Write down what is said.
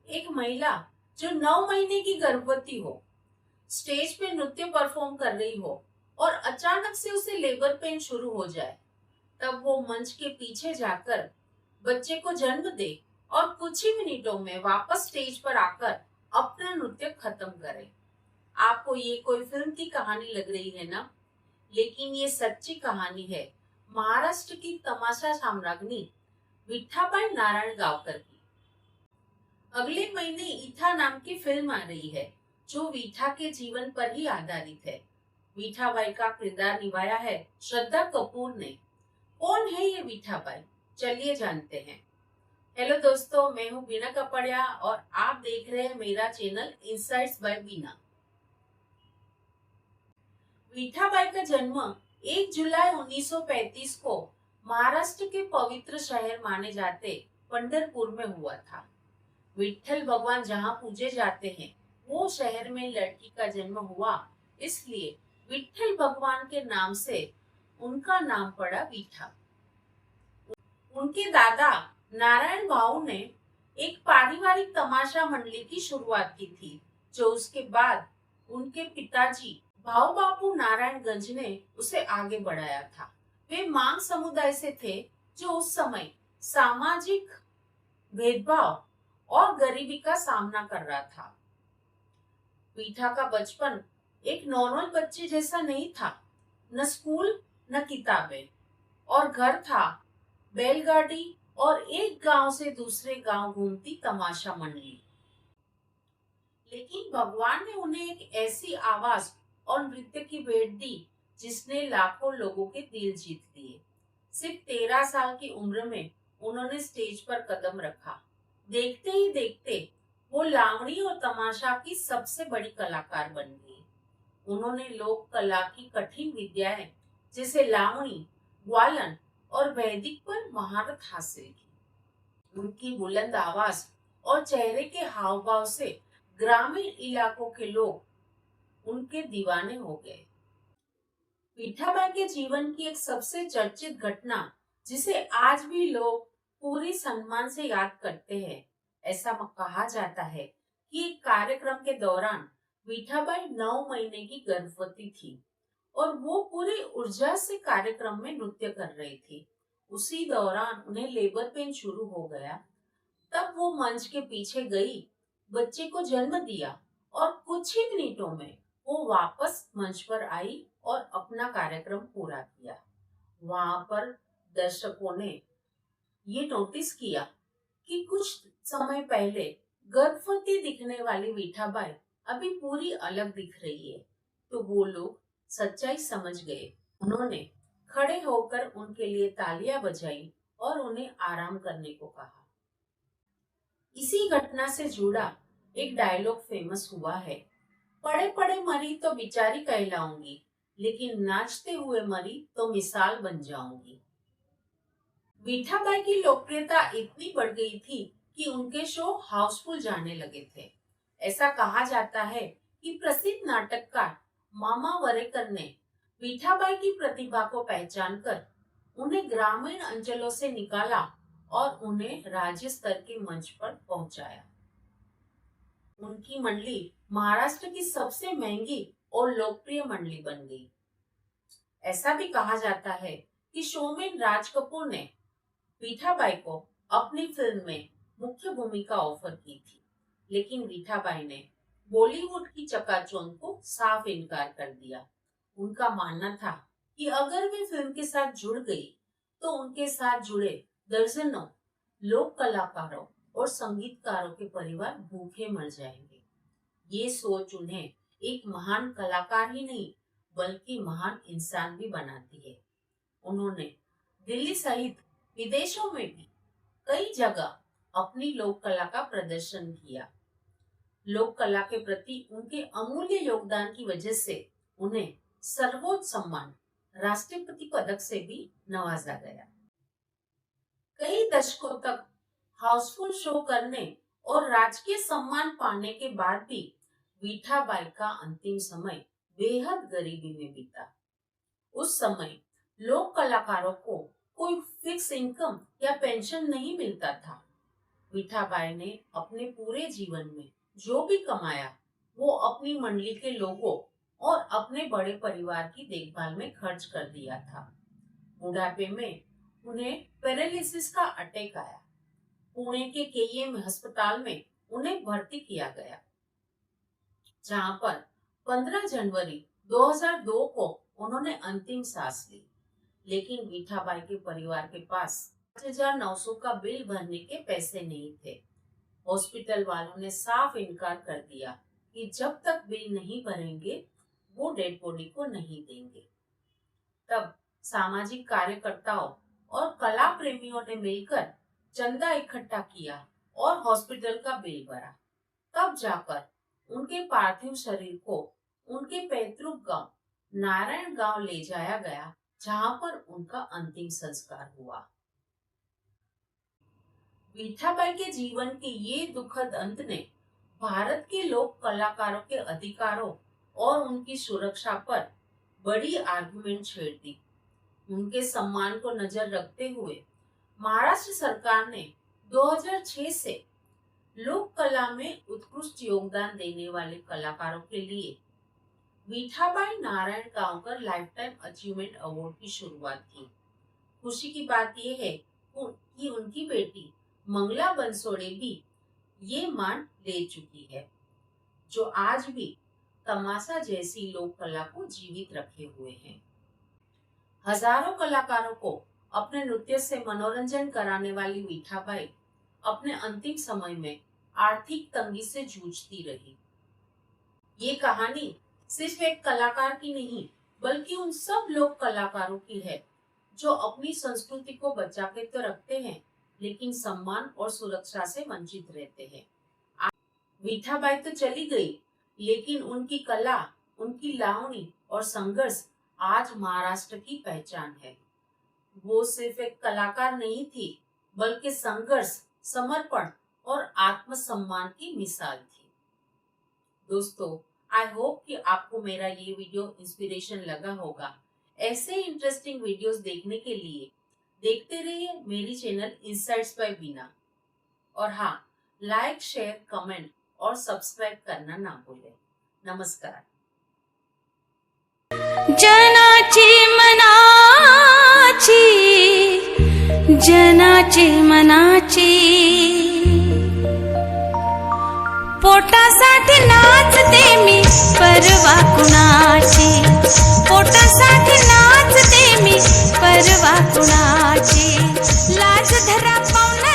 एक महिला जो 9 महीने की गर्भवती हो, स्टेज पे नृत्य परफॉर्म कर रही हो और अचानक से उसे लेबर पेन शुरू हो जाए, तब वो मंच के पीछे जाकर बच्चे को जन्म दे और कुछ ही मिनटों में वापस स्टेज पर आकर अपना नृत्य खत्म करे। आपको ये कोई फिल्म की कहानी लग रही है ना? लेकिन ये सच्ची कहानी है महाराष्ट्र की तमाशा साम्राज्ञी विठाबाई नारायण गावकर की। अगले महीने ईथा नाम की फिल्म आ रही है जो वीठा के जीवन पर ही आधारित है। वीठाबाई का किरदार निभाया है श्रद्धा कपूर ने। कौन है ये वीठाबाई? चलिए जानते हैं। हेलो दोस्तों, मैं हूँ बीना कपड़िया और आप देख रहे हैं मेरा चैनल इनसाइट्स बाय बीना। वीठाबाई का जन्म 1 जुलाई 1935 को महाराष्ट्र के पवित्र शहर माने जाते पंढरपुर में हुआ था। विठ्ठल भगवान जहाँ पूजे जाते हैं, वो शहर में लड़की का जन्म हुआ, इसलिए विठ्ठल भगवान के नाम से उनका नाम पड़ा वीठा। उनके दादा नारायण भाऊ ने एक पारिवारिक तमाशा मंडली की शुरुआत की थी, जो उसके बाद उनके पिताजी भाऊ बापू नारायणगंज ने उसे आगे बढ़ाया था। वे मांग समुदाय से थे, जो उस समय सामाजिक भेदभाव और गरीबी का सामना कर रहा था। वीठा का बचपन एक नॉर्मल बच्चे जैसा नहीं था। न स्कूल, न किताबें, और घर था बैलगाड़ी और एक गांव से दूसरे गांव घूमती तमाशा मंडली। लेकिन भगवान ने उन्हें एक ऐसी आवाज और नृत्य की भेंट दी जिसने लाखों लोगों के दिल जीत लिए। सिर्फ 13 साल की उम्र में उन्होंने स्टेज पर कदम रखा। देखते ही देखते वो लावणी और तमाशा की सबसे बड़ी कलाकार बन गई। उन्होंने लोक कला की कठिन विद्याएं जैसे लावणी, ग्वालन और वैदिक पर महारत हासिल की। उनकी बुलंद आवाज और चेहरे के हाव भाव से ग्रामीण इलाकों के लोग उनके दीवाने हो गए। विठाबाई के जीवन की एक सबसे चर्चित घटना, जिसे आज भी लोग पूरी सम्मान से याद करते हैं, ऐसा कहा जाता है कि एक कार्यक्रम के दौरान विठाबाई 9 महीने की गर्भवती थी और वो पूरी ऊर्जा से कार्यक्रम में नृत्य कर रही थी। उसी दौरान उन्हें लेबर पेन शुरू हो गया। तब वो मंच के पीछे गई, बच्चे को जन्म दिया और कुछ ही मिनटों में वो वापस मंच पर आई और अपना कार्यक्रम पूरा किया। वहां पर दर्शकों ने ये नोटिस किया कि कुछ समय पहले गर्भवती दिखने वाली विठाबाई अभी पूरी अलग दिख रही है। तो वो लोग सच्चाई समझ गए। उन्होंने खड़े होकर उनके लिए तालियां बजाई और उन्हें आराम करने को कहा। इसी घटना से जुड़ा एक डायलॉग फेमस हुआ है, पड़े पड़े मरी तो बिचारी कहलाऊंगी, लेकिन नाचते हुए मरी तो मिसाल बन जाऊंगी। मीठाबाई की लोकप्रियता इतनी बढ़ गई थी कि उनके शो हाउसफुल जाने लगे थे। ऐसा कहा जाता है कि प्रसिद्ध नाटककार मामा वरेकर ने मीठाबाई की प्रतिभा को पहचान कर उन्हें ग्रामीण अंचलों से निकाला और उन्हें राज्य स्तर के मंच पर पहुंचाया। उनकी मंडली महाराष्ट्र की सबसे महंगी और लोकप्रिय मंडली बन गई। ऐसा भी कहा जाता है कि शोमैन राज कपूर ने मीठाबाई को अपनी फिल्म में मुख्य भूमिका ऑफर की थी, लेकिन मीठाबाई ने बॉलीवुड की चकाचौंध को साफ इनकार कर दिया। उनका मानना था कि अगर वे फिल्म के साथ जुड़ गई तो उनके साथ जुड़े दर्जनों लोक कलाकारों और संगीतकारों के परिवार भूखे मर जाएंगे। ये सोच उन्हें एक महान कलाकार ही नहीं बल्कि महान इंसान भी बनाती है। उन्होंने दिल्ली सहित विदेशों में भी कई जगह अपनी लोक कला का प्रदर्शन किया। लोक कला के प्रति उनके अमूल्य योगदान की वजह से उन्हें सर्वोच्च सम्मान राष्ट्रपति पदक से भी नवाजा गया। कई दशकों तक हाउसफुल शो करने और राजकीय सम्मान पाने के बाद भी मीठाबाई का अंतिम समय बेहद गरीबी में बीता। उस समय लोक कलाकारों को कोई फिक्स इनकम या पेंशन नहीं मिलता था। विठाबाई ने अपने पूरे जीवन में जो भी कमाया वो अपनी मंडली के लोगों और अपने बड़े परिवार की देखभाल में खर्च कर दिया था। बुढ़ापे में उन्हें पैरालिसिस का अटैक आया। पुणे के केईएम अस्पताल में उन्हें भर्ती किया गया, जहां पर 15 जनवरी 2002 को उन्होंने अंतिम सांस ली। लेकिन विठाबाई के परिवार के पास 5,900 का बिल भरने के पैसे नहीं थे। हॉस्पिटल वालों ने साफ इनकार कर दिया कि जब तक बिल नहीं भरेंगे वो डेड बॉडी को नहीं देंगे। तब सामाजिक कार्यकर्ताओं और कला प्रेमियों ने मिलकर चंदा इकट्ठा किया और हॉस्पिटल का बिल भरा। तब जाकर उनके पार्थिव शरीर को उनके पैतृक गांव नारायण गांव ले जाया गया, जहां पर उनका अंतिम संस्कार हुआ। विठाबाई के जीवन के ये दुखद अंत ने भारत के लोक कलाकारों के अधिकारों और उनकी सुरक्षा पर बड़ी आर्गुमेंट छेड़ दी। उनके सम्मान को नजर रखते हुए महाराष्ट्र सरकार ने 2006 से लोक कला में उत्कृष्ट योगदान देने वाले कलाकारों के लिए Vithabai Narayan Gaonkar life time achievement award की शुरुआत की। खुशी की बात यह है कि उनकी बेटी मंगला बनसोड़े भी ये मान ले चुकी है, जो आज भी तमाशा जैसी लोक कला को जीवित रखे हुए हैं। हजारों कलाकारों को अपने नृत्य से मनोरंजन कराने वाली विठाबाई अपने अंतिम समय में आर्थिक तंगी से जूझती रही। ये कहानी सिर्फ एक कलाकार की नहीं, बल्कि उन सब लोक कलाकारों की है जो अपनी संस्कृति को बचा के तो रखते हैं, लेकिन सम्मान और सुरक्षा से वंचित रहते हैं। विठाबाई तो चली गई, लेकिन उनकी कला, उनकी लावणी और संघर्ष आज महाराष्ट्र की पहचान है। वो सिर्फ एक कलाकार नहीं थी, बल्कि संघर्ष, समर्पण और आत्मसम्मान की मिसाल थी। दोस्तों, आई होप कि आपको मेरा ये वीडियो इंस्पिरेशन लगा होगा। ऐसे इंटरेस्टिंग वीडियोस देखने के लिए देखते रहिए मेरी चैनल इनसाइट्स बाय वीना। और हाँ, लाइक, शेयर, कमेंट और सब्सक्राइब करना ना भूलें। नमस्कार। जनाची मनाची पोटासाठी नाचते मी, परवा कुणाची, पोटासाठी नाचते मी, परवा कुणाची, लाज धरा पावना